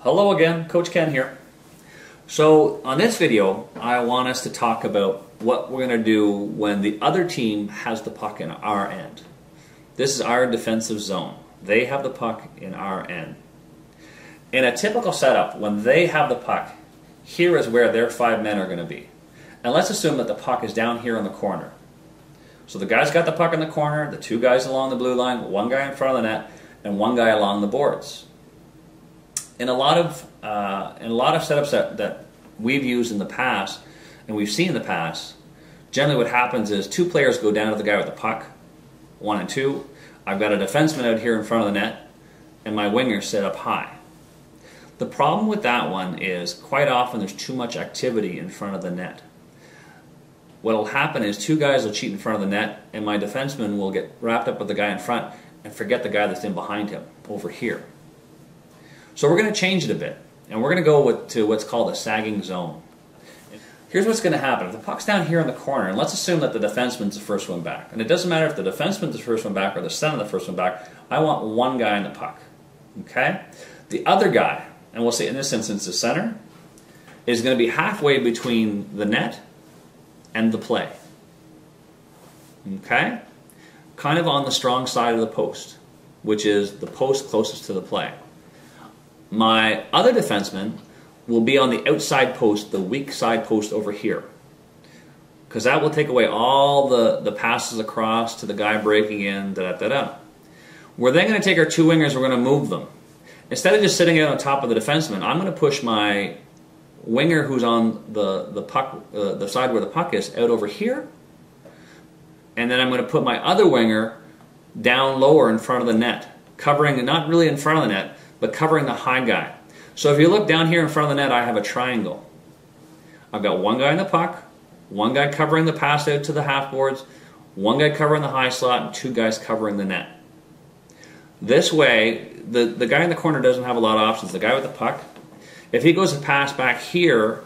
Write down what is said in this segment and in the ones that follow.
Hello again, Coach Ken here. So on this video, I want us to talk about what we're going to do when the other team has the puck in our end. This is our defensive zone. They have the puck in our end. In a typical setup, when they have the puck, here is where their 5 men are going to be. And let's assume that the puck is down here in the corner. So the guy's got the puck in the corner, the 2 guys along the blue line, 1 guy in front of the net, and 1 guy along the boards. In a lot of setups that we've used in the past, and we've seen in the past, generally what happens is 2 players go down to the guy with the puck, 1 and 2. I've got a defenseman out here in front of the net, and my wingers sit up high. The problem with that one is quite often there's too much activity in front of the net. What will happen is 2 guys will cheat in front of the net, and my defenseman will get wrapped up with the guy in front and forget the guy that's in behind him over here. So we're going to change it a bit, and we're going to go to what's called a sagging zone. Here's what's going to happen. If the puck's down here in the corner, and let's assume that the defenseman's the first one back, and it doesn't matter if the defenseman's the first one back or the center the first one back, I want 1 guy in the puck. Okay? The other guy, and we'll say in this instance the center, is going to be halfway between the net and the play. Okay? Kind of on the strong side of the post, which is the post closest to the play. My other defenseman will be on the outside post, the weak side post over here. Because that will take away all the passes across to the guy breaking in, da-da-da-da. We're then going to take our 2 wingers, we're going to move them. Instead of just sitting out on top of the defenseman, I'm going to push my winger who's on the puck, the side where the puck is, out over here. And then I'm going to put my other winger down lower in front of the net, covering, not really in front of the net, but covering the high guy. So if you look down here in front of the net, I have a triangle. I've got 1 guy in the puck, 1 guy covering the pass out to the half boards, 1 guy covering the high slot, and 2 guys covering the net. This way, the guy in the corner doesn't have a lot of options. The guy with the puck, if he goes to pass back here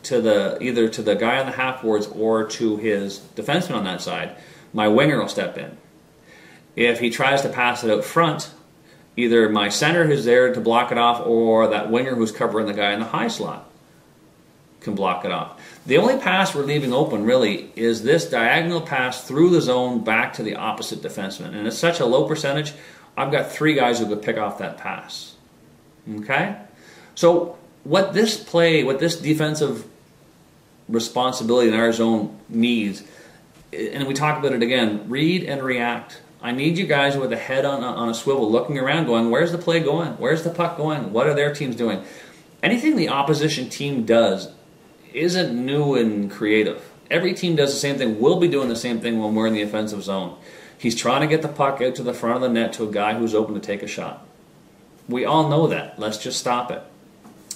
to either to the guy on the half boards or to his defenseman on that side, my winger will step in. If he tries to pass it out front, either my center who's there to block it off or that winger who's covering the guy in the high slot can block it off. The only pass we're leaving open really is this diagonal pass through the zone back to the opposite defenseman. And it's such a low percentage, I've got 3 guys who could pick off that pass. Okay? So what this defensive responsibility in our zone needs, and we talk about it again, read and react. I need you guys with a head on a swivel looking around going, where's the play going? Where's the puck going? What are their teams doing? Anything the opposition team does isn't new and creative. Every team does the same thing. We'll be doing the same thing when we're in the offensive zone. He's trying to get the puck out to the front of the net to a guy who's open to take a shot. We all know that. Let's just stop it.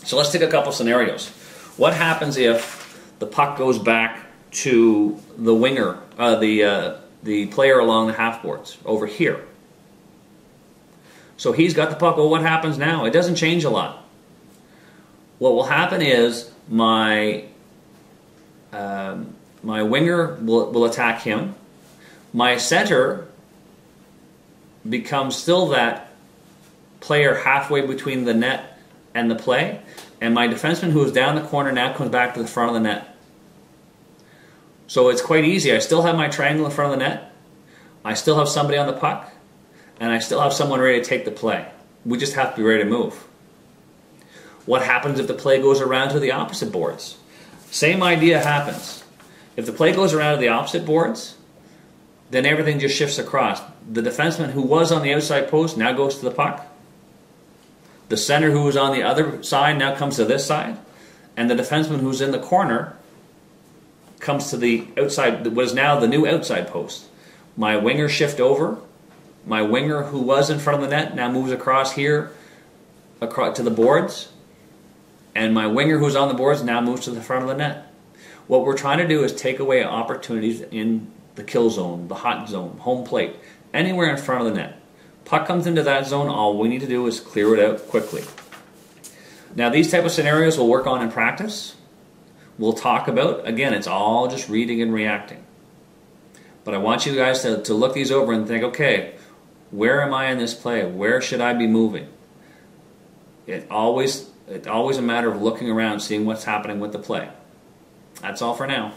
So let's take a couple scenarios. What happens if the puck goes back to the winger, the player along the half boards over here? So he's got the puck. Well, what happens now? It doesn't change a lot. What will happen is my winger will attack him. My center becomes still that player halfway between the net and the play, and my defenseman who is down the corner now comes back to the front of the net. So it's quite easy. I still have my triangle in front of the net, I still have somebody on the puck, and I still have someone ready to take the play. We just have to be ready to move. What happens if the play goes around to the opposite boards? Same idea happens. If the play goes around to the opposite boards, then everything just shifts across. The defenseman who was on the outside post now goes to the puck. The center who was on the other side now comes to this side. And the defenseman who's in the corner comes to the outside, what is now the new outside post. My winger shift over. My winger who was in front of the net now moves across here across to the boards. And my winger who's on the boards now moves to the front of the net. What we're trying to do is take away opportunities in the kill zone, the hot zone, home plate, anywhere in front of the net. Puck comes into that zone, all we need to do is clear it out quickly. Now these type of scenarios we'll work on in practice. We'll talk about, again, it's all just reading and reacting. But I want you guys to look these over and think, okay, where am I in this play? Where should I be moving? It's always a matter of looking around, seeing what's happening with the play. That's all for now.